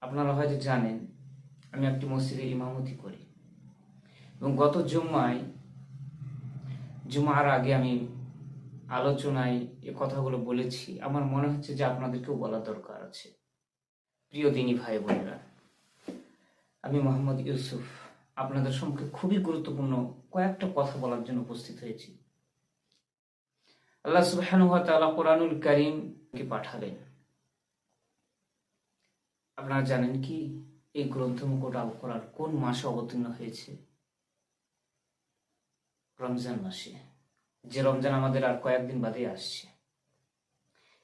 আপনারা হয়তো জানেন আমি একটি মসজিদে ইমামতি করি এবং গত জুমার আগে আমি আলোচনায় এ কথাগুলো বলেছি। আমার মনে হচ্ছে যে আপনাদেরকেও বলা দরকার আছে। প্রিয় দিনী ভাই বোনেরা, আমি মোহাম্মদ ইউসুফ আপনাদের সম্মুখে খুবই গুরুত্বপূর্ণ কয়েকটা কথা বলার জন্য উপস্থিত হয়েছি। আল্লাহ সুবহানাহু ওয়া তাআলা কোরআনুল কারীমকে পাঠালেন। আপনারা জানেন কি এই গ্রন্থ মুকুট আল কোরআন কোন মাসে অবতীর্ণ হয়েছে? রমজান মাসে, যে রমজান আমাদের আর কয়েকদিন বাদে আসছে।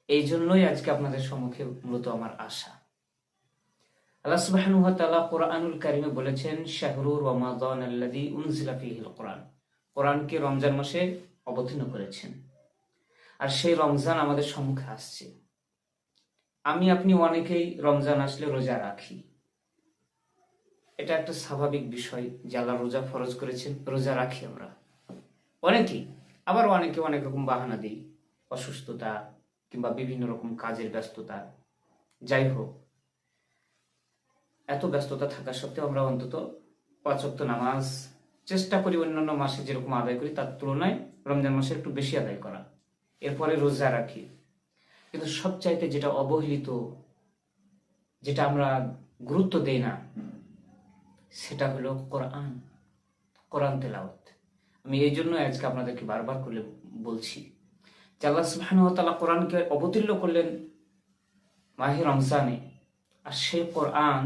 এই জন্যই আজকে আপনাদের সম্মুখে মূলত আমার আশা। আল্লাহ সুবহানাহু ওয়া তাআলা কোরআনুল কারীমে বলেছেন, শাহরু রমাদান আল্লাযী উনজিলা ফীহিল কোরআন। কোরআনকে রমজান মাসে অবতীর্ণ করেছেন, আর সেই রমজান আমাদের সম্মুখে আসছে। আমি আপনি অনেকেই রমজান আসলে রোজা রাখি। এটা একটা স্বাভাবিক বিষয় যে আল্লাহ রোজা ফরজ করেছেন, রোজা রাখি আমরা অনেকেই। আবার অনেকে অনেক রকম বাহানা দিই, অসুস্থতা কিংবা বিভিন্ন রকম কাজের ব্যস্ততা। যাই হোক, এত ব্যস্ততা থাকা সত্ত্বেও আমরা অন্তত 5 ওয়াক্ত নামাজ চেষ্টা করি অন্যান্য মাসে যেরকম আদায় করি তার তুলনায় রমজান মাসে একটু বেশি আদায় করা। এরপরে রোজা রাখি। কিন্তু সবচাইতে যেটা অবহেলিত, যেটা আমরা গুরুত্ব দেই না, সেটা হলো কোরআন তেলাওয়াত। আমি এই জন্য আজকে আপনাদেরকে বারবার করে বলছি যে আল্লাহ সুবহানাহু ওয়া তাআলা কোরআনকে অবতীর্ণ করলেন মাহে রমজানে, আর সেই কোরআন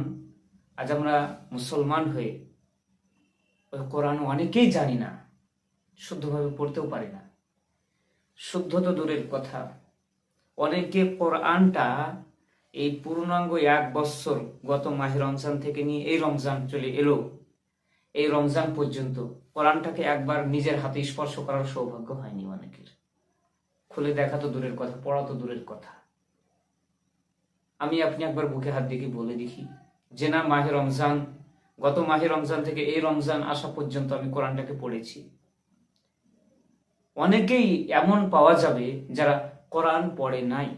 আজ আমরা মুসলমান হয়ে ওই কোরআন অনেকেই জানি না, শুদ্ধভাবে পড়তেও পারি না। শুদ্ধ তো দূরের কথা, অনেকে কোরআনটা এই পূর্ণাঙ্গ 1 বছর, গত মাহে রমজান থেকে নিয়ে এই রমজান চলে এলো, এই রমজান পর্যন্ত কোরআনটাকে একবার নিজের হাতে স্পর্শ করার সৌভাগ্য হয়নি অনেকের। খুলে দেখা তো দূরের কথা, পড়া তো দূরের কথা। আমি আপনি একবার বুকে হাত দিয়ে বলে দেখি যে না, মাহে রমজান, গত মাহে রমজান থেকে এই রমজান আসা পর্যন্ত আমি কোরআনটাকে পড়েছি। অনেকেই এমন পাওয়া যাবে যারা কোরআন পড়ে নাই,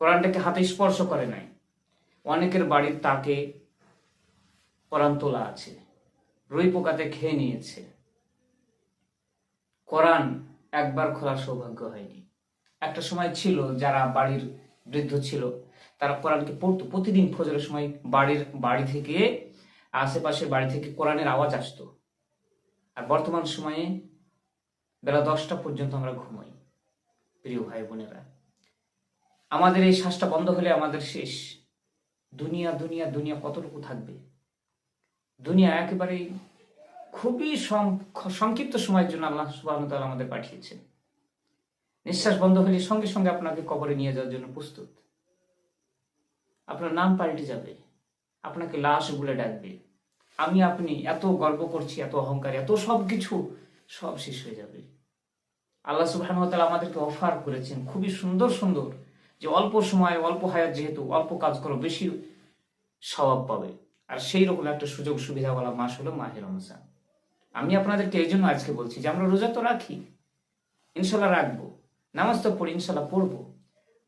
কোরআনটাকে হাতে স্পর্শ করে নাই। অনেকের বাড়ির তাকে কোরআন তোলা আছে, রুই পোকাতে খেয়ে নিয়েছে। কোরআন একবার খোলার সৌভাগ্য হয়নি। একটা সময় ছিল যারা বাড়ির বৃদ্ধ ছিল তারা কোরআনকে পড়তো প্রতিদিন ফজরের সময়। বাড়ি থেকে, আশেপাশের বাড়ি থেকে কোরআনের আওয়াজ আসতো। আর বর্তমান সময়ে বেলা 10টা পর্যন্ত আমরা ঘুমাই। প্রিয় ভাই বোনেরা, আমাদের এই শ্বাসটা বন্ধ হলে আমাদের শেষ। দুনিয়া দুনিয়া দুনিয়া কতটুকু থাকবে? দুনিয়া একেবারেই খুবই সংক্ষিপ্ত সময়ের জন্য আল্লাহ সুবহানাহু ওয়া তাআলা আমাদের পাঠিয়েছেন। নিঃশ্বাস বন্ধ হলে সঙ্গে সঙ্গে আপনাকে কবরে নিয়ে যাওয়ার জন্য প্রস্তুত। আপনার নাম পাল্টে যাবে, আপনাকে লাশ বলে ডাকবে। আমি আপনি এত গর্ব করছি, এত অহংকার, এত সবকিছু সব শেষ হয়ে যাবে। আল্লাহ সুবহানাহু ওয়া তাআলা আমাদেরকে অফার করেছেন খুবই সুন্দর সুন্দর, যে অল্প সময়, অল্প হায়াত, যেহেতু অল্প কাজ করো বেশি সওয়াব পাবে। আর সেই রকম একটা সুযোগ সুবিধাওয়ালা মাস হলো মাহে রমজান। আমি আপনাদেরকে এই জন্য আজকে বলছি যে আমরা রোজা তো রাখি, ইনশাল্লাহ রাখবো, নামাজ তো পড়ি, ইনশাল্লাহ পড়বো।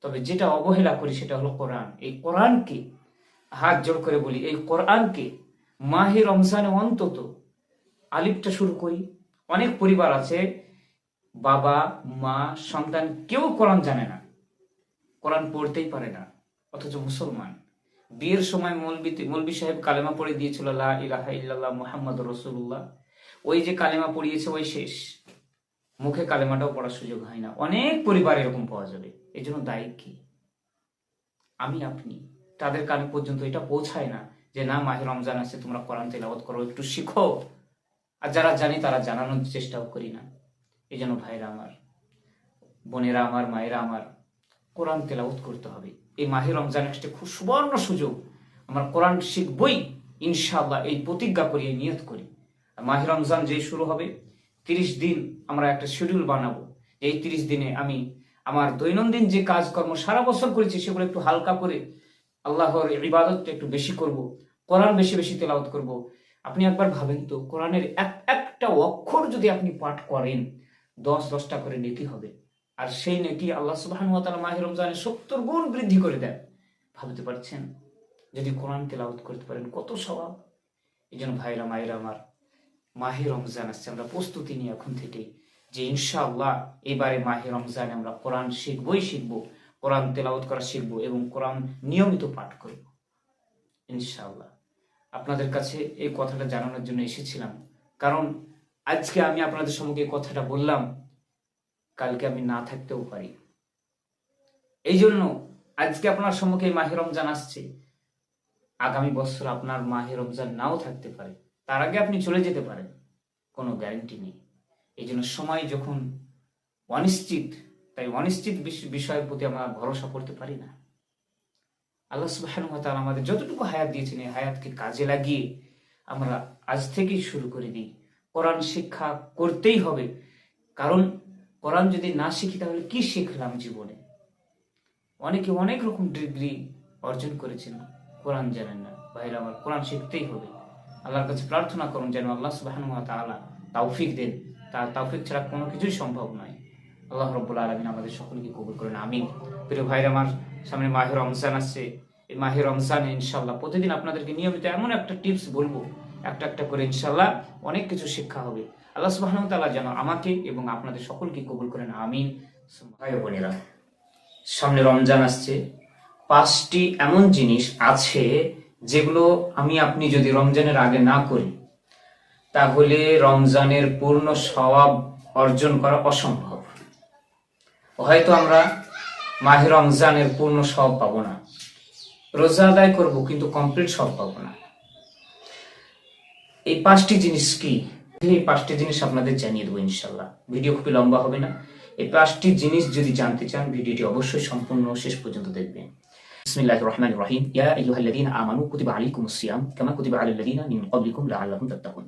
তবে যেটা অবহেলা করি সেটা হলো কোরআন। এই কোরআনকে হাত জোড় করে বলি, এই কোরআনকে মাহে রমজানে অন্তত আলিফটা শুরু করি। অনেক পরিবার আছে, বাবা মা সন্তান কেউ কোরআন জানে না, কোরআন পড়তেই পারে না, অথচ মুসলমান। বিয়ের সময় মৌলবি সাহেব কালেমা পড়ে দিয়েছিল, লা ইলাহা ইল্লাল্লাহ মুহাম্মাদুর রাসূলুল্লাহ। ওই যে কালেমা পড়িয়েছে ওই শেষ, মুখে কালেমাটাও পড়ার সুযোগ হয় না। অনেক পরিবার এরকম পাওয়া যাবে। এই জন্য দায়ী কি? আমি আপনি। তাদের কানে পর্যন্ত এটা পৌঁছায় না যে না, মাহে রমজান আছে, তোমরা কোরআন তেলাওয়াত করো, একটু শিখো। আর যারা জানি তারা জানানোর চেষ্টাও করি না। এই জন্য ভাইরা আমার, বোনেরা আমার, মায়েরা আমার, কোরআন তেলাওয়াত করতে হবে। এই মাহে রমজান একটা খুব সুবর্ণ সুযোগ। আমরা কোরআন শিখবই ইনশাআল্লাহ, এই প্রতিজ্ঞা করি, এই নিয়ত করি। মাহে রমজান যেই শুরু হবে, 30 দিন আমরা একটা শিডিউল বানাবো। এই 30 দিনে আমি আমার দৈনন্দিন যে কাজকর্ম সারা বছর করেছি সেগুলো একটু হালকা করে আল্লাহর ইবাদতটা একটু বেশি করব, কোরআন বেশি বেশি তেলাওয়াত করব। আপনি একবার ভাবেন তো, কোরআনের একটা অক্ষর যদি আপনি পাঠ করেন 10-10টা করে নেকি হবে। আর সেই নেকি আল্লাহ সুবহানাহু ওয়া তাআলা মাহে রমজানে 70 গুণ বৃদ্ধি করে দেন। ভাবতে পারছেন? যদি কোরআন তেলাওয়াত করতে পারেন কত স্বভাব। এই জন্য ভাইরা মায়েরা আমার, মাহে রমজান আসছে, আমরা প্রস্তুতি নিই এখন থেকেই যে ইনশাআল্লাহ এবারে মাহে রমজানে আমরা কোরআন শিখবো, কোরআন তেলাওয়াত করা শিখবো এবং কোরআন নিয়মিত পাঠ করব ইনশাআল্লাহ। আপনাদের কাছে এই কথাটা জানানোর জন্য এসেছিলাম, কারণ আজকে আমি আপনাদের সম্মুখে এই কথাটা বললাম, কালকে আমি না থাকতেও পারি। এই জন্য আজকে আপনার সম্মুখে মাহে রমজান আসছে, আগামী বছর আপনার মাহে রমজান নাও থাকতে পারে, তার আগে আপনি চলে যেতে পারেন, কোনো গ্যারান্টি নেই। এই জন্য সময় যখন অনিশ্চিত, তাই অনিশ্চিত বিষয়ের প্রতি আমরা ভরসা করতে পারি না। আল্লাহ সুবহানাহু ওয়া তাআলা আমাদের যতটুকু হায়াত দিয়েছেন, এই হায়াতকে কাজে লাগিয়ে আমরা আজ থেকেই শুরু করে দিই। কোরআন শিক্ষা করতেই হবে, কারণ কোরআন যদি না শিখি তাহলে কি শিখলাম জীবনে? অনেকে অনেক রকম ডিগ্রি অর্জন করেছেন, কোরআন জানেন না। ভাইরা আমার, কোরআন শিখতেই হবে। আল্লাহর কাছে প্রার্থনা করুন যেন আল্লাহ সুবহানাহু ওয়া তাআলা তৌফিক দেন। তার তৌফিক ছাড়া কোনো কিছুই সম্ভব নয়। আল্লাহ রাব্বুল আলামিন আমাদের সকলকে কবুল করেন, আমিন। প্রিয় ভাইরা আমার, সামনে মাহে রমজান আসছে। এই মাহে রমজানে ইনশাআল্লাহ প্রতিদিন আপনাদেরকে নিয়মিত এমন একটা টিপস বলবো, একটা করে ইনশাআল্লাহ অনেক কিছু শিক্ষা হবে। আল্লাহ সুবহানাহু ওয়া তাআলা যেন আমাকে এবং আপনাদের সকলকে কবুল করেন, আমিন। ভাই বোনেরা, সামনে রমজান আসছে। 5টি এমন জিনিস আছে যেগুলো আপনি যদি রমজানের আগে না করি তাহলে রমজানের পূর্ণ সওয়াব অর্জন করা অসম্ভব। হয়তো আমরা মাহে রমজানের পূর্ণ সওয়াব পাবো না, রোজা আদায় করবো কিন্তু কমপ্লিট সওয়াব পাবো না। এই 5টি জিনিস কি? এই 5টি জিনিস আপনাদের জানিয়ে দেবো ইনশাআল্লাহ। ভিডিও খুবই লম্বা হবে না। এই 5টি জিনিস যদি জানতে চান ভিডিওটি অবশ্যই সম্পূর্ণ শেষ পর্যন্ত দেখবেন। বিসমিল্লাহির রহমানির রহিম। ইয়া আইয়ুহাল্লাযীনা আমানু কুতিবা আলাইকুমুস সিয়াম কামা কুতিবা আলাল লাযীনা মিন ক্বাবলিকুম লাআল্লাকুম তাত্তাকুন।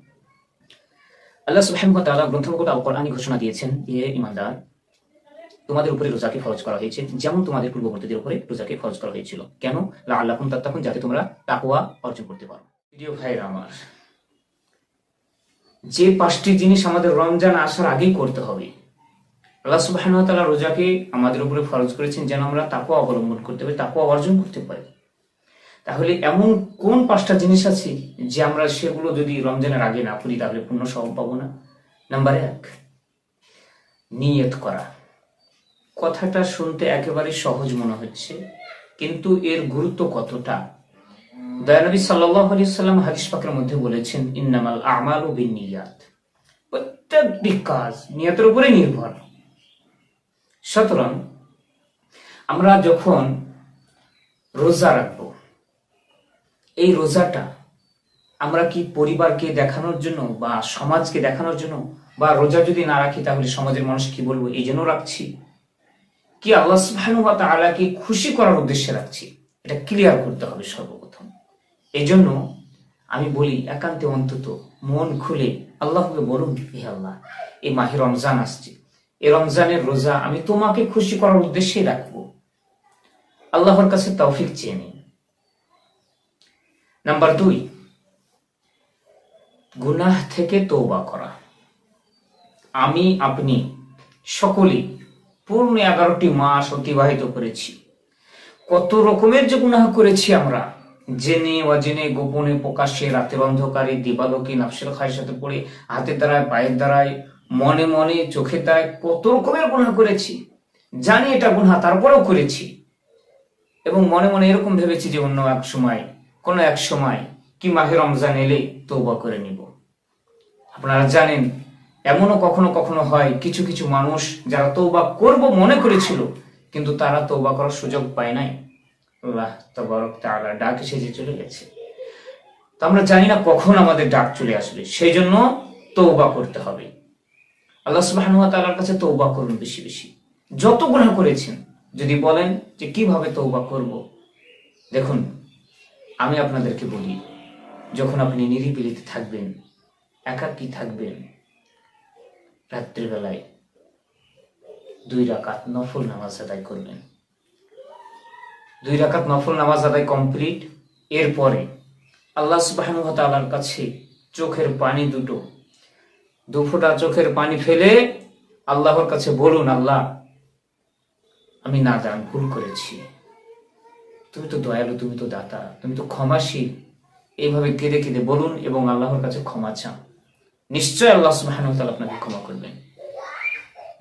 আল্লাহ সুবহানাহু ওয়া তাআলা গ্রন্থমুখত আল কোরআনে ঘোষণা দিয়েছেন, হে ঈমানদার, তোমাদের উপরে রোজাকে ফরজ করা হয়েছে যেমন তোমাদের পূর্ববর্তীদের উপরে রোজাকে ফরজ করা হয়েছিল। কেন? লাআল্লাকুম তাত্তাকুন, যাতে তোমরা তাকওয়া অর্জন করতে পারো। প্রিয় ভাইরা আমার, যে 5টি জিনিস আমাদের রমজান আসার আগেই করতে হবে, আল্লাহ সুবহানাহু ওয়া তাআলা রোজাকে আমাদের উপরে ফরজ করেছেন যেন আমরা তাকওয়া অবলম্বন করতে পারি, তাকওয়া অর্জন করতে পারি। তাহলে এমন কোন 5টা জিনিস আছে যে আমরা সেগুলো যদি রমজানের আগে না করি তাহলে পূর্ণ সওয়াব পাবো না? নাম্বার 1, নিয়ত করা। কথাটা শুনতে একেবারে সহজ মনে হচ্ছে, কিন্তু এর গুরুত্ব কতটা। দয়ানবী সাল্লাল্লাহু আলাইহি ওয়াসাল্লাম হাদিস পাকের মধ্যে বলেছেন, ইন্নামাল আমালু বিন্নিয়াত। প্রত্যেকটি কাজ নিয়তের উপরে নির্ভর। সুতরাং আমরা যখন রোজা রাখবো, এই রোজাটা আমরা কি পরিবারকে দেখানোর জন্য বা সমাজকে দেখানোর জন্য, বা রোজা যদি না রাখি তাহলে সমাজের মানুষ কি বলবো এই জন্য রাখছি, কি আল্লাহ সুবহানাহু ওয়া তাআলাকে খুশি করার উদ্দেশ্যে রাখছি? এটা ক্লিয়ার করতে হবে সর্বপ্রথম। এই জন্য আমি বলি, একান্তে অন্তত মন খুলে আল্লাহকে বলুন, হে আল্লাহ, এই মাহে রমজান আসছে, এই রমজানের রোজা আমি তোমাকে খুশি করার উদ্দেশ্যে রাখবো। আল্লাহর কাছে তৌফিক চেয়ে নিন। নাম্বার 2, গুনাহ থেকে তওবা করা। আপনি সকলেই পূর্ণ 11টি মাস অতিবাহিত করেছি। কত রকমের যে গুনাহ করেছি আমরা, জেনে অজেনে, গোপনে প্রকাশ্যে, রাতের অন্ধকারে, দিবালোকে, নফসের খায়সাতে পড়ে, হাতের দ্বারায়, পায়ের দ্বারায়, মনে মনে, চোখের দ্বারায় কত রকমের গুনাহ করেছি। জানি এটা গুনাহ, তারপরেও করেছি। এবং মনে মনে এরকম ভেবেছি যে অন্য কোনো এক সময় কি মাহে রমজান এলে তওবা করে নিব। আপনারা জানেন, এমনও কখনো কখনো হয় কিছু কিছু মানুষ যারা তওবা করব মনে করেছিল কিন্তু তারা তওবা করার সুযোগ পায় নাই। আল্লাহ তাবারক তাআলা ডাক এসে চলে গেছে। তো আমরা জানি না কখন আমাদের ডাক চলে আসবে, সেই জন্য তওবা করতে হবে। আল্লাহ সুবহানাহু ওয়া তাআলার কাছে তওবা করুন বেশি বেশি। যত গুনাহ করেছেন, যদি বলেন যে কিভাবে তওবা করব, দেখুন আমি আপনাদেরকে বলি, যখন আপনি নিরিবিলিতে থাকবেন, একাকী থাকবেন, রাত্রিবেলায় 2 রাকাত নফল নামাজ আদায় করবেন। 2 রাকাত নফল নামাজ আদায় কমপ্লিট, এরপরে আল্লাহ সুবহানাহু ওয়া তাআলার কাছে চোখের পানি দু ফোঁটা চোখের পানি ফেলে আল্লাহর কাছে বলুন, আল্লাহ আমি নাদান, ভুল করেছি, তুমি তো দয়ালু, তুমি তো দাতা, তুমি তো ক্ষমাশীল। এইভাবে কেঁদে কেঁদে বলুন এবং আল্লাহর কাছে ক্ষমা চান। নিশ্চয় আল্লাহ সুবহানাহু ওয়া তাআলা আপনাকে ক্ষমা করবেন।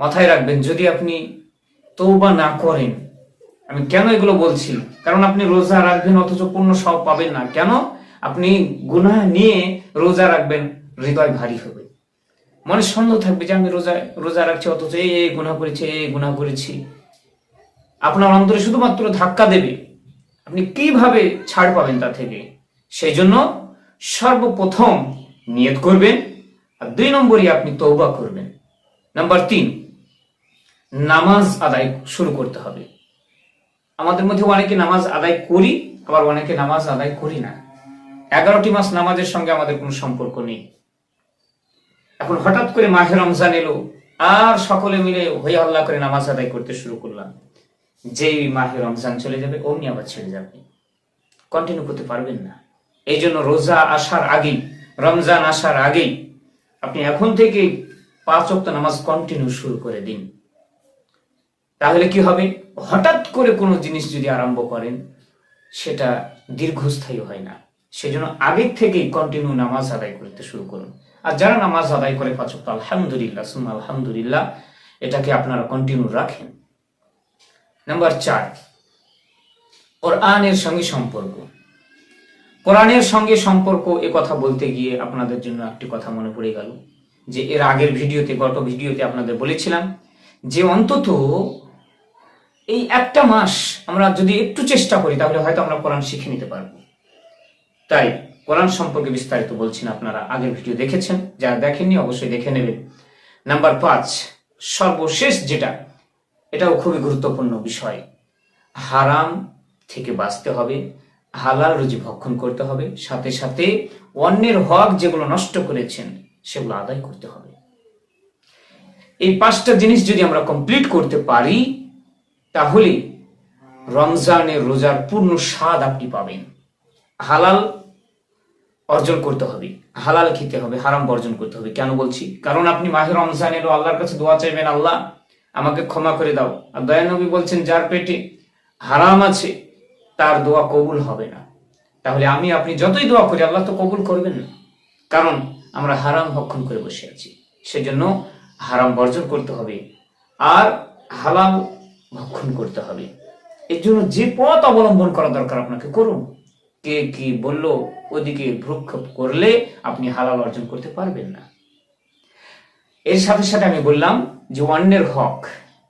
মাথায় রাখবেন, যদি আপনি তওবা না করেন, আমি কেন এগুলো বলছি, কারণ আপনি রোজা রাখবেন অথচ পূর্ণ সওয়াব পাবেন না। কেন? আপনি গুনাহ নিয়ে রোজা রাখবেন, হৃদয় ভারী হবে, মনে সন্দেহ থাকবে যে আমি রোজা রাখছি অথচ এই গুনাহ করেছি, এই গুনাহ করেছি। আপনার অন্তরে শুধুমাত্র ধাক্কা দেবে, আপনি কিভাবে ছাড় পাবেন তা থেকে। সেই জন্য সর্বপ্রথম নিয়ত করবেন, আর 2 নম্বরই আপনি তওবা করবেন। নাম্বার 3, নামাজ আদায় শুরু করতে হবে। আমাদের মধ্যে অনেকে নামাজ আদায় করি, আবার অনেকে নামাজ আদায় করি না। 11টি মাস নামাজের সঙ্গে আমাদের কোনো সম্পর্ক নেই। এখন হঠাৎ করে মাহে রমজান এলো, আর সকলে মিলে হই হল্লা করে নামাজ আদায় করতে শুরু করলাম। যেই মাহে রমজান চলে যাবে অমনি আবার ছেড়ে যাবে, কন্টিনিউ করতে পারবেন না। এই জন্য রোজা আসার আগেই, রমজান আসার আগেই আপনি এখন থেকে 5 ওয়াক্ত নামাজ কন্টিনিউ শুরু করে দিন। তাহলে কি হবে, হঠাৎ করে কোনো জিনিস যদি আরম্ভ করেন সেটা দীর্ঘস্থায়ী হয় না। সেজন্য আগের থেকেই কন্টিনিউ নামাজ আদায় করতে শুরু করুন। আর যারা নামাজ আদায় করে 5 ওয়াক্ত, আলহামদুলিল্লাহ সুম্মা আলহামদুলিল্লাহ, এটাকে আপনারা কন্টিনিউ রাখেন। নাম্বার 4, কোরআনের সঙ্গে সম্পর্ক। কোরআনের সঙ্গে সম্পর্ক, এ কথা বলতে গিয়ে আপনাদের জন্য একটি কথা মনে পড়ে গেল, যে এর আগের ভিডিওতে, গত ভিডিওতে আপনাদের বলেছিলাম যে অন্তত এই 1টা মাস আমরা যদি একটু চেষ্টা করি তাহলে হয়তো আমরা কোরআন শিখে নিতে পারবো। তাই কোরআন সম্পর্কে বিস্তারিত বলছি না, আপনারা আগের ভিডিও দেখেছেন, যারা দেখেননি অবশ্যই দেখে নেবেন। নাম্বার 5, সর্বশেষ যেটা, এটাও খুবই গুরুত্বপূর্ণ বিষয়, হারাম থেকে বাঁচতে হবে, হালাল রুজি ভক্ষণ করতে হবে, সাথে সাথে অন্যের হক যেগুলো নষ্ট করেছেন সেগুলো আদায় করতে হবে। এই 5টা জিনিস যদি আমরা কমপ্লিট করতে পারি তাহলে রমজানের রোজার পূর্ণ স্বাদ আপনি পাবেন। হালাল অর্জন করতে হবে, হালাল খেতে হবে, হারাম বর্জন করতে হবে। কেন বলছি? কারণ আপনি মাহে রমজান এলো, আল্লাহর কাছে দোয়া চাইবেন, আল্লাহ আমাকে ক্ষমা করে দাও। আর দয়া নবী বলছেন, যার পেটে হারাম আছে তার দোয়া কবুল হবে না। তাহলে আপনি যতই দোয়া করি আল্লাহ তো কবুল করবেন না, কারণ আমরা হারাম ভক্ষণ করে বসে আছি। সেজন্য হারাম বর্জন করতে হবে আর হালাল ভক্ষণ করতে হবে। এর জন্য যে পথ অবলম্বন করা দরকার আপনাকে করুন। কে কি বললো ওদিকে ভ্রুক্ষেপ করলে আপনি হালাল অর্জন করতে পারবেন না। এর সাথে সাথে আমি বললাম যে অন্যের হক,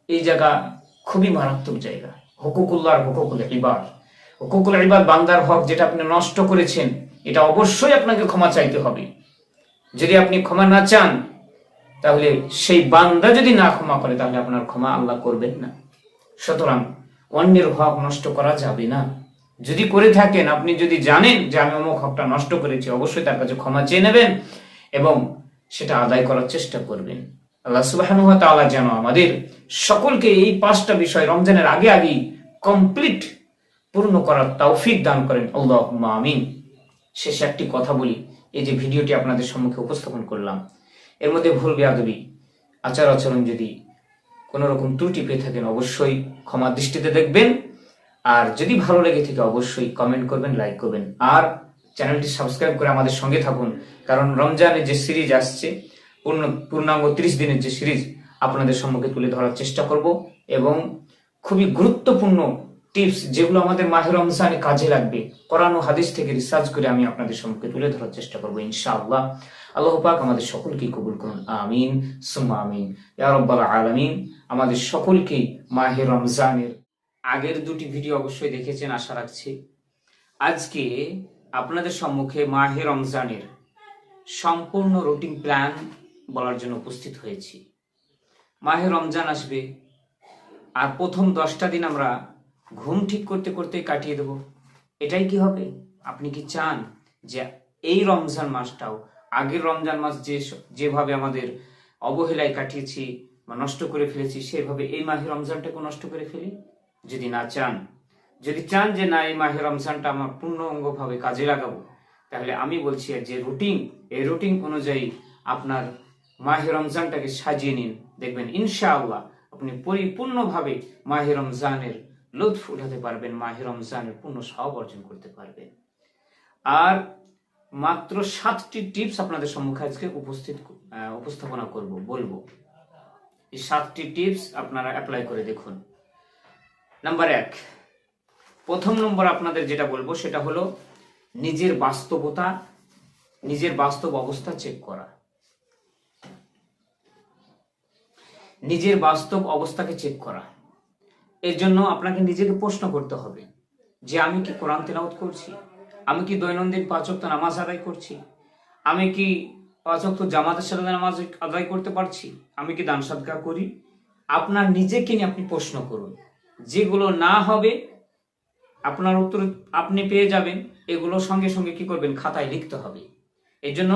এই জায়গা খুবই মারাত্মক জায়গা। হুকুকুল্লাহ আর হুকুকুল ইবাদ, হুকুকুল ইবাদ বান্দার হক যেটা আপনি নষ্ট করেছেন, এটা অবশ্যই আপনাকে ক্ষমা চাইতে হবে। যদি আপনি ক্ষমা না চান তাহলে সেই বান্দা যদি না ক্ষমা করে তাহলে আপনার ক্ষমা আল্লাহ করবেন না। সুতরাং অন্যের হক নষ্ট করা যাবে না। যদি করে থাকেন, আপনি যদি জানেন যে আমি অমুক হকটা নষ্ট করেছি, অবশ্যই তার কাছে ক্ষমা চেয়ে নেবেন এবং সেটা আদায় করার চেষ্টা করবেন। আল্লাহ সুবহানাহু ওয়া তাআলা যেন আমাদের সকলকে এই 5টা বিষয় রমজানের আগে আগেই কমপ্লিট পূর্ণ করার তৌফিক দান করেন, আল্লাহুম্মা আমিন। শেষে একটি কথা বলি, এই যে ভিডিওটি আপনাদের সম্মুখে উপস্থাপন করলাম, এর মধ্যে ভুল বেয়াদবি, আচার আচরণ যদি কোনো রকম ত্রুটি পেয়ে থাকেন অবশ্যই ক্ষমা দৃষ্টিতে দেখবেন। আর যদি ভালো লেগে থাকে অবশ্যই কমেন্ট করবেন, লাইক করবেন, আর চ্যানেলটি সাবস্ক্রাইব করে আমাদের সঙ্গে থাকুন। কারণ রমজানের যে সিরিজ আসছে, পূর্ণাঙ্গ 30 দিনের যে সিরিজ আপনাদের সম্মুখে তুলে ধরার চেষ্টা করব, এবং খুবই গুরুত্বপূর্ণ টিপস যেগুলো আমাদের মাহে রমজানে কাজে লাগবে, কোরআন ও হাদিস থেকে রিসার্চ করে আমি আপনাদের সম্মুখে তুলে ধরার চেষ্টা করব ইনশাআল্লাহ। আল্লাহ পাক আমাদের সকলকে কবুল করুন, আমিন সুম্মা আমিন ইয়া রাব্বাল আলামিন। আমাদের সকলকে মাহে রমজানের আগের 2টি ভিডিও অবশ্যই দেখেছেন আশা রাখছি। আজকে আপনাদের সম্মুখে মাহে রমজানের সম্পূর্ণ রুটিন প্ল্যান বলার জন্য উপস্থিত হয়েছি। মাহে রমজান আসবে আর প্রথম 10টা দিন আমরা ঘুম ঠিক করতে করতে কাটিয়ে দেব। এটাই কি হবে? আপনি কি চান যে এই রমজান মাসটাও আগের রমজান মাস যেভাবে আমাদের অবহেলায় কাটিয়েছি বা নষ্ট করে ফেলেছি, সেভাবে এই মাহে রমজানটাকে নষ্ট করে ফেলি? যদি না চান, যদি চান যে না এই মাহে রমজানটা আমার পূর্ণ অঙ্গভাবে কাজে লাগাবো, তাহলে আমি বলছি যে এই রুটিন অনুযায়ী আপনার মাহে রমজানটাকে সাজিয়ে নিন। দেখবেন ইনশাআল্লাহ আপনি পরিপূর্ণভাবে মাহে রমজানের লুৎফ উঠাতে পারবেন, মাহে রমজানের পূর্ণ সওয়াব অর্জন করতে পারবেন। আর মাত্র 7টি টিপস আপনাদের সম্মুখে আজকে উপস্থাপনা করব, বলবো। এই 7টি টিপস আপনারা অ্যাপ্লাই করে দেখুন। নাম্বার 1, প্রথম নম্বর আপনাদের যেটা বলবো সেটা হলো নিজের বাস্তব অবস্থা চেক করা। নিজের বাস্তব অবস্থাকে চেক করা। এর জন্য আপনাকে নিজেকে প্রশ্ন করতে হবে যে আমি কি কোরআন তেলাওয়াত করছি, আমি কি দৈনন্দিন 5 ওয়াক্ত নামাজ আদায় করছি, আমি কি 5 ওয়াক্ত জামাতের সাথে নামাজ আদায় করতে পারছি, আমি কি দান সদকা করি। আপনার নিজেকে নিয়ে আপনি প্রশ্ন করুন। যেগুলো না হবে আপনার উত্তর আপনি পেয়ে যাবেন, এগুলো সঙ্গে সঙ্গে কি করবেন, খাতায় লিখতে হবে। এই জন্য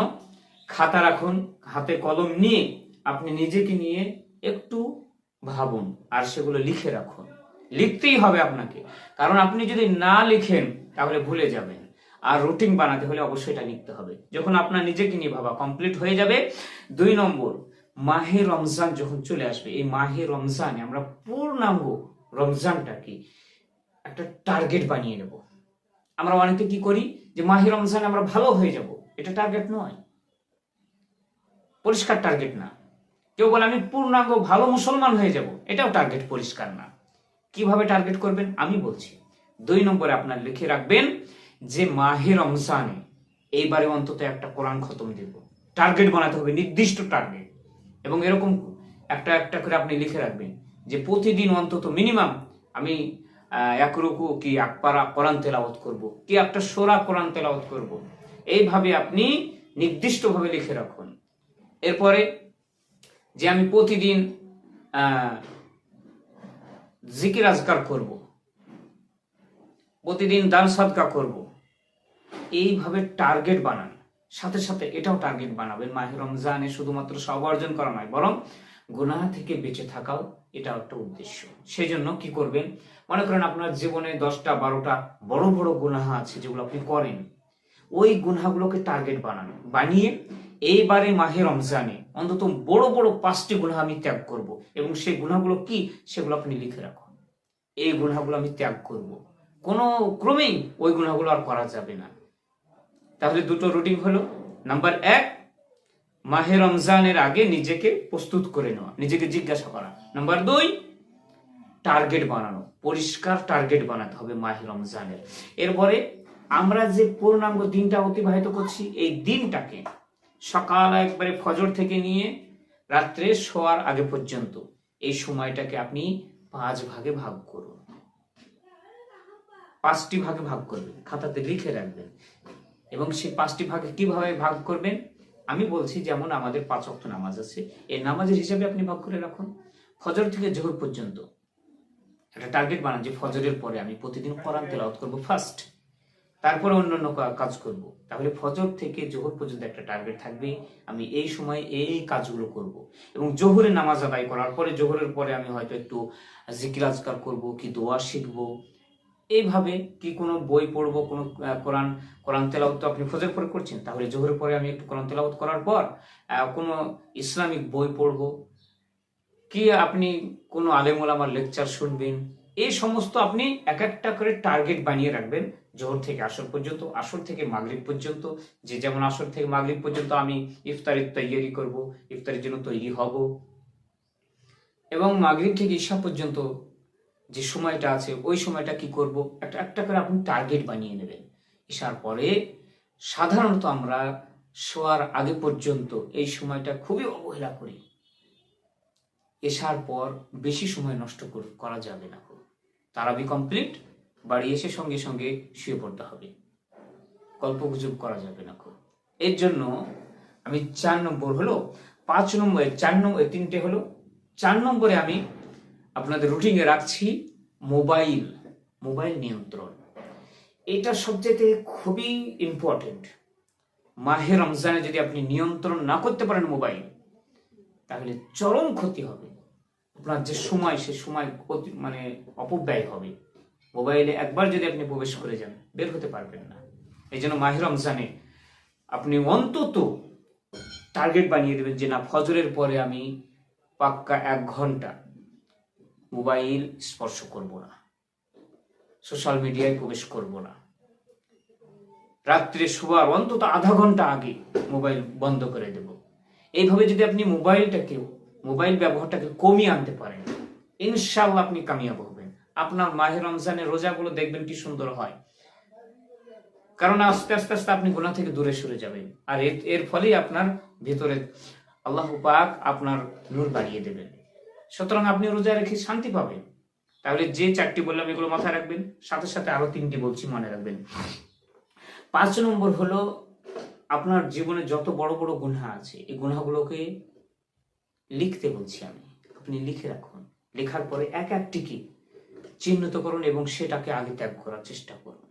খাতা রাখুন, হাতে কলম নিয়ে আপনি নিজেকে নিয়ে একটু ভাবুন আর সেগুলো লিখে রাখুন। লিখতেই হবে আপনাকে, কারণ আপনি যদি না লিখেন তাহলে ভুলে যাবেন। আর রুটিন বানাতে হলে অবশ্যই এটা লিখতে হবে। যখন আপনার নিজেকে নিয়ে ভাবা কমপ্লিট হয়ে যাবে, 2 নম্বর, মাহে রমজান যখন চলে আসবে, এই মাহে রমজানে আমরা পূর্ণাঙ্গ রমজানটাকে একটা টার্গেট বানিয়ে নেব। আমরা অনেকে কি করি যে মাহে রমজানে আমরা ভালো হয়ে যাব, এটা টার্গেট নয়, পরিষ্কার টার্গেট না। কেউ বলে আমি পূর্ণাঙ্গ ভালো মুসলমান হয়ে যাব, এটাও টার্গেট পরিষ্কার না। কিভাবে টার্গেট করবেন আমি বলছি। 2 নম্বরে আপনার লিখে রাখবেন যে মাহে রমজানে এইবারে অন্তত একটা কোরআন খতম দেব। টার্গেট বানাতে হবে, নির্দিষ্ট টার্গেট। এবং এরকম একটা করে আপনি লিখে রাখবেন যে প্রতিদিন অন্তত মিনিমাম আমি 1 রুকু কি 1 পারা কোরআন তেলাওয়াত করব, কি একটা সূরা কোরআন তেলাওয়াত করব। এইভাবে আপনি নির্দিষ্টভাবে লিখে রাখুন। এরপরে যে আমি প্রতিদিন জিকির আজকার করব, প্রতিদিন দান সদকা করব, এইভাবে টার্গেট বানান। সাথে সাথে এটাও টার্গেট বানাবেন মাহে রমজানে শুধুমাত্র সওয়াব অর্জন করা নয়, বরং গুনাহ থেকে বেঁচে থাকাও এটাও একটা উদ্দেশ্য। সেই জন্য কি করবেন, মনে করেন আপনার জীবনে 10টা 12টা বড় বড় গুনাহ আছে যেগুলো আপনি করেন, ওই গুনাহগুলোকে টার্গেট বানান। বানিয়ে এইবারে মাহে রমজানে অন্তত বড় বড় 5টি গুনাহ আমি ত্যাগ করব, এবং সেই গুনাহগুলো কি সেগুলো আপনি লিখে রাখুন। এই গুনাহগুলো আমি ত্যাগ করব, কোনো ক্রমেই ওই গুনাহগুলো আর করা যাবে না। তাহলে 2টো রুটিন হলো। নাম্বার 1, মাহে রমজানের আগে নিজেকে প্রস্তুত করে নেওয়া, নিজেকে জিজ্ঞাসা করা। নাম্বার 2, টার্গেট বানানো, পরিষ্কার টার্গেট বানাতে হবে মাহে রমজানের। এরপরে আমরা যে পূর্ণাঙ্গ দিনটা অতিবাহিত করছি, এই দিনটাকে সকাল একবারে ফজর থেকে নিয়ে রাত্রে শোয়ার আগে পর্যন্ত এই সময়টাকে আপনি 5 ভাগে ভাগ করুন। 5টি ভাগে ভাগ করবেন, খাতাতে লিখে রাখবেন। এবং সেই 5টি ভাগে কিভাবে ভাগ করবেন আমি বলছি। যেমন আমাদের 5 ওয়াক্ত নামাজ আছে, এই নামাজের হিসাবে আপনি ভাগ করে রাখুন। ফজর থেকে জোহর পর্যন্ত একটা টার্গেট বানান যে ফজরের পরে আমি প্রতিদিন কোরআন তেলাওয়াত করব ফার্স্ট, তারপরে অন্যান্য কাজ করব। তাহলে ফজর থেকে জোহর পর্যন্ত একটা টার্গেট থাকবে, আমি এই সময় এই কাজগুলো করব। এবং জোহরে নামাজ আদায় করার পরে, জোহরের পরে আমি হয়তো একটু জিকির আজকার করব, কি দোয়া শিখবো, এইভাবে কি কোনো বই পড়বো, কোনো কোরআন তেলাওয়াত তো আপনি ফজর পরে করছেন, তাহলে জোহরের পরে আমি একটু কোরআন তেলাওয়াত করার পর কোনো ইসলামিক বই পড়বো, কি আপনি কোনো আলেম ওলামার লেকচার শুনবেন। এই সমস্ত আপনি এক একটা করে টার্গেট বানিয়ে রাখবেন। জোহর থেকে আসর পর্যন্ত, আসর থেকে মাগরিব পর্যন্ত, যে যেমন আসর থেকে মাগরিব পর্যন্ত আমি ইফতারের তৈয়ারি করব, ইফতারের জন্য তৈরি হব। এবং মাগরিব থেকে ঈশা পর্যন্ত যে সময়টা আছে ওই সময়টা কি করব, একটা করে আপনি টার্গেট বানিয়ে নেবেন। ঈশার পরে সাধারণত আমরা শোয়ার আগে পর্যন্ত এই সময়টা খুবই অবহেলা করি। ঈশার পর বেশি সময় নষ্ট করা যাবে না। তারাবি কমপ্লিট, বাড়ি এসে সঙ্গে সঙ্গে শুয়ে পড়তে হবে, গল্পগুজব করা যাবে না। এর জন্য আমি 4 নম্বর হলো, 5 নম্বরে 4 নম্বর 3টে হলো। 4 নম্বরে আমি আপনাদের রুটিনে রাখছি মোবাইল নিয়ন্ত্রণ। এটা সবচেয়ে খুবই ইম্পর্টেন্ট। মাহে রমজানে যদি আপনি নিয়ন্ত্রণ না করতে পারেন মোবাইল, তাহলে চরম ক্ষতি হবে। আপনার যে সময়, সে সময় মানে অপব্যয় হবে। মোবাইলে একবার যদি আপনি প্রবেশ করে যান, বের হতে পারবেন না। এই জন্য মাহে রমজানে আপনি অন্তত টার্গেট বানিয়ে দেবেন যে না, ফজরের পরে আমি পাক্কা 1 ঘন্টা মোবাইল স্পর্শ করব না। সোশ্যাল মিডিয়ায় প্রবেশ করব না, রাত্রে শোবার অন্তত আধা ঘন্টা আগে মোবাইল বন্ধ করে দেব। এইভাবে যদি আপনি মোবাইল ব্যবহারটাকে কমিয়ে আনতে পারেন, ইনশাআল্লাহ আপনি কামিয়াব হবেন। আপনার মাহে রমজানের রোজাগুলো দেখবেন কি সুন্দর হয়, কারণ আস্তে আস্তে আস্তে আপনি গুনাহ থেকে দূরে সরে যাবেন। আর এর ফলেই আপনার ভিতরে আল্লাহ পাক আপনার নূর বাড়িয়ে দেবেন। সুতরাং আপনি রোজা রেখে শান্তি পাবেন। তাহলে যে 4টি বললাম এগুলো মাথায় রাখবেন, সাথে সাথে আরো 3টি বলছি মনে রাখবেন। 5 নম্বর হলো, আপনার জীবনে যত বড় বড় গুনাহ আছে এই গুনাহগুলোকে লিখতে বলছি আমি। আপনি লিখে রাখুন, লেখার পরে এক একটিকে চিহ্নিত করুন এবং সেটাকে আগে ত্যাগ করার চেষ্টা করুন।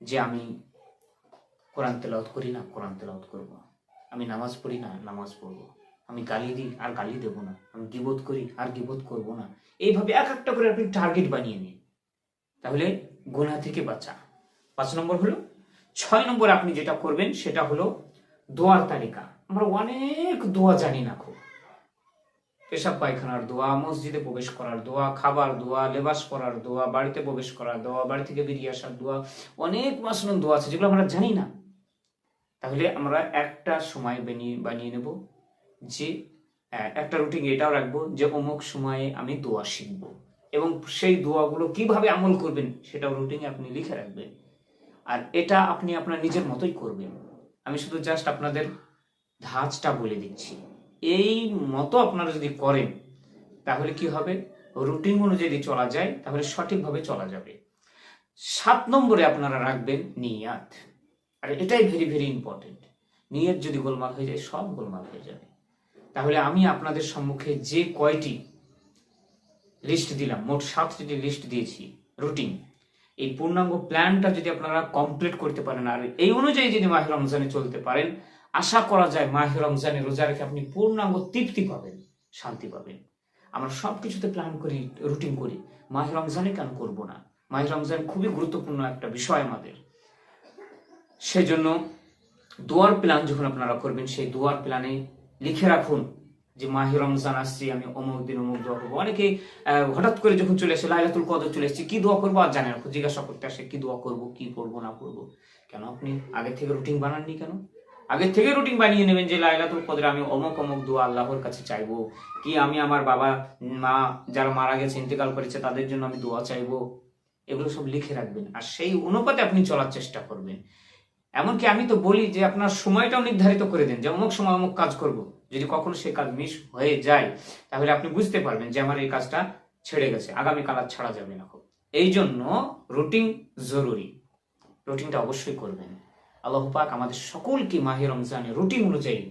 যে আমি কোরআন তেলাওয়াত করি না, কোরআন তেলাওয়াত করব। আমি নামাজ পড়ি না, নামাজ পড়ব। আমি গালি দিই আর গালি দেব না। আমি গীবত করি আর গীবত করব না। এইভাবে এক একটা করে আপনি টার্গেট বানিয়ে নিন, তাহলে গুনাহ থেকে বাঁচা। 5 নম্বর হলো। 6 নম্বর আপনি যেটা করবেন সেটা হলো দোয়ার তালিকা। আমরা অনেক দোয়া জানি না, খুব পেশাব পায়খানার দোয়া, মসজিদে প্রবেশ করার দোয়া, খাবার দোয়া, লেবাস পরার দোয়া, বাড়িতে প্রবেশ করার দোয়া, বাড়ি থেকে বেরিয়ে আসার দোয়া, অনেক মাসনুন দোয়া আছে যেগুলো আমরা জানি না। তাহলে আমরা একটা সময় বানিয়ে নেব, যে একটা রুটিন এটাও রাখবো যে অমুক সময়ে আমি দোয়া শিখব, এবং সেই দোয়াগুলো কিভাবে আমল করবেন সেটাও রুটিনে আপনি লিখে রাখবেন। আর এটা আপনি আপনার নিজের মতোই করবেন। আমি শুধু জাস্ট আপনাদের ধাঁচটা বলে দিচ্ছি। এই মতো আপনারা যদি করেন তাহলে কি হবে, রুটিন অনুযায়ী যদি চলা যায় তাহলে সঠিকভাবে চলা যাবে। 7 নম্বরে আপনারা রাখবেন নিয়াত। আর এটাই ভেরি ভেরি ইম্পর্টেন্ট। নিয়ত যদি গোলমাল হয়ে যায়, সব গোলমাল হয়ে যাবে। তাহলে আমি আপনাদের সম্মুখে যে কয়টি লিস্ট দিলাম, মোট 7টি লিস্ট দিয়েছি রুটিন, এই পূর্ণাঙ্গ প্ল্যানটা যদি আপনারা কমপ্লিট করতে পারেন আর এই অনুযায়ী যদি মাহে রমজানে চলতে পারেন, আশা করা যায় মাহে রমজানে রোজা রেখে আপনি পূর্ণাঙ্গ তৃপ্তি পাবেন, শান্তি পাবেন। আমরা সবকিছুতে প্ল্যান করি, রুটিন করি, মাহে রমজানে কেন করব না? মাহে রমজান খুবই গুরুত্বপূর্ণ একটা বিষয় আমাদের। সেজন্য দোয়ার প্ল্যান যখন আপনারা করবেন, সেই দোয়ার প্ল্যানে লিখে রাখুন যে মাহে রমজান আসছে, আমি অমুক দিন অমুক দোয়া করবো। অনেকে হঠাৎ করে যখন চলে আসে, লাইলাতুল কদর চলে আসছে, কি দোয়া করবো আর জানে না, জিজ্ঞাসা করতে আসে কি দোয়া করবো, কি করবো না করবো। কেন আপনি আগে থেকে রুটিন বানাননি? কেন আগে থেকে রুটিন বানিয়ে নেবেন যে লাইলাতুল কদরে আমি অমুক অমুক দোয়া আল্লাহর কাছে চাইবো, কি আমি আমার বাবা মা যারা মারা গেছে, ইন্তেকাল করেছে, তাদের জন্য আমি দোয়া চাইবো। এগুলো সব লিখে রাখবেন আর সেই অনুপাতে আপনি চলার চেষ্টা করবেন। এমনকি আমি তো বলি যে আপনার সময়টাও নির্ধারিত করে দেন যে অমুক সময় অমুক কাজ করব। যদি কখনো সে কাজ মিস হয়ে যায় তাহলে আপনি বুঝতে পারবেন যে আমার এই কাজটা ছেড়ে গেছে, আগামীকাল আর ছাড়া যাবে না। এই জন্য রুটিন জরুরি, রুটিনটা অবশ্যই করবেন। আল্লাহ পাক আমাদের সকলকে মাহে রমজানে রুটিন অনুযায়ী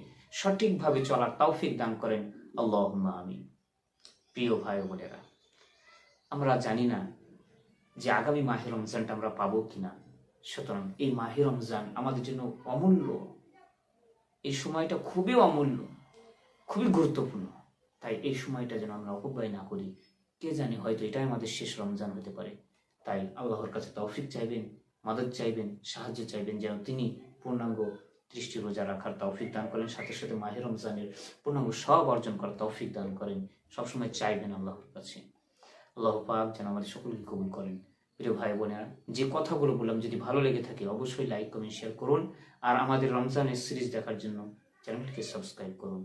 সঠিকভাবে চলার তৌফিক দান করেন, আল্লাহুম্মা আমিন। প্রিয় ভাই ও বোনেরা, আমরা জানি না যে আগামী মাহে রমজানটা আমরা পাবো কিনা। সুতরাং এই মাহে রমজান আমাদের জন্য অমূল্য, এই সময়টা খুবই অমূল্য, খুবই গুরুত্বপূর্ণ। তাই এই সময়টা যেন আমরা অপব্যয় না করি। কে জানে, হয়তো এটাই আমাদের শেষ রমজান হতে পারে। তাই আল্লাহর কাছে তৌফিক চাইবেন, মাদদ চাইবেন, সাহায্য চাইবেন যেন তিনি পূর্ণাঙ্গ 30টি রোজা রাখার তৌফিক দান করেন, সাথে সাথে মাহে রমজানের পূর্ণাঙ্গ সব অর্জন করার তৌফিক দান করেন। সবসময় চাইবেন আল্লাহর কাছে। আল্লাহ পাক যেন আমাদের সকলকে কবুল করেন। প্রিয় ভাই বোনেরা, যে কথাগুলো বললাম যদি ভালো লেগে থাকে অবশ্যই লাইক কমেন্ট শেয়ার করুন। আর আমাদের রমজানের সিরিজ দেখার জন্য চ্যানেলটিকে সাবস্ক্রাইব করুন।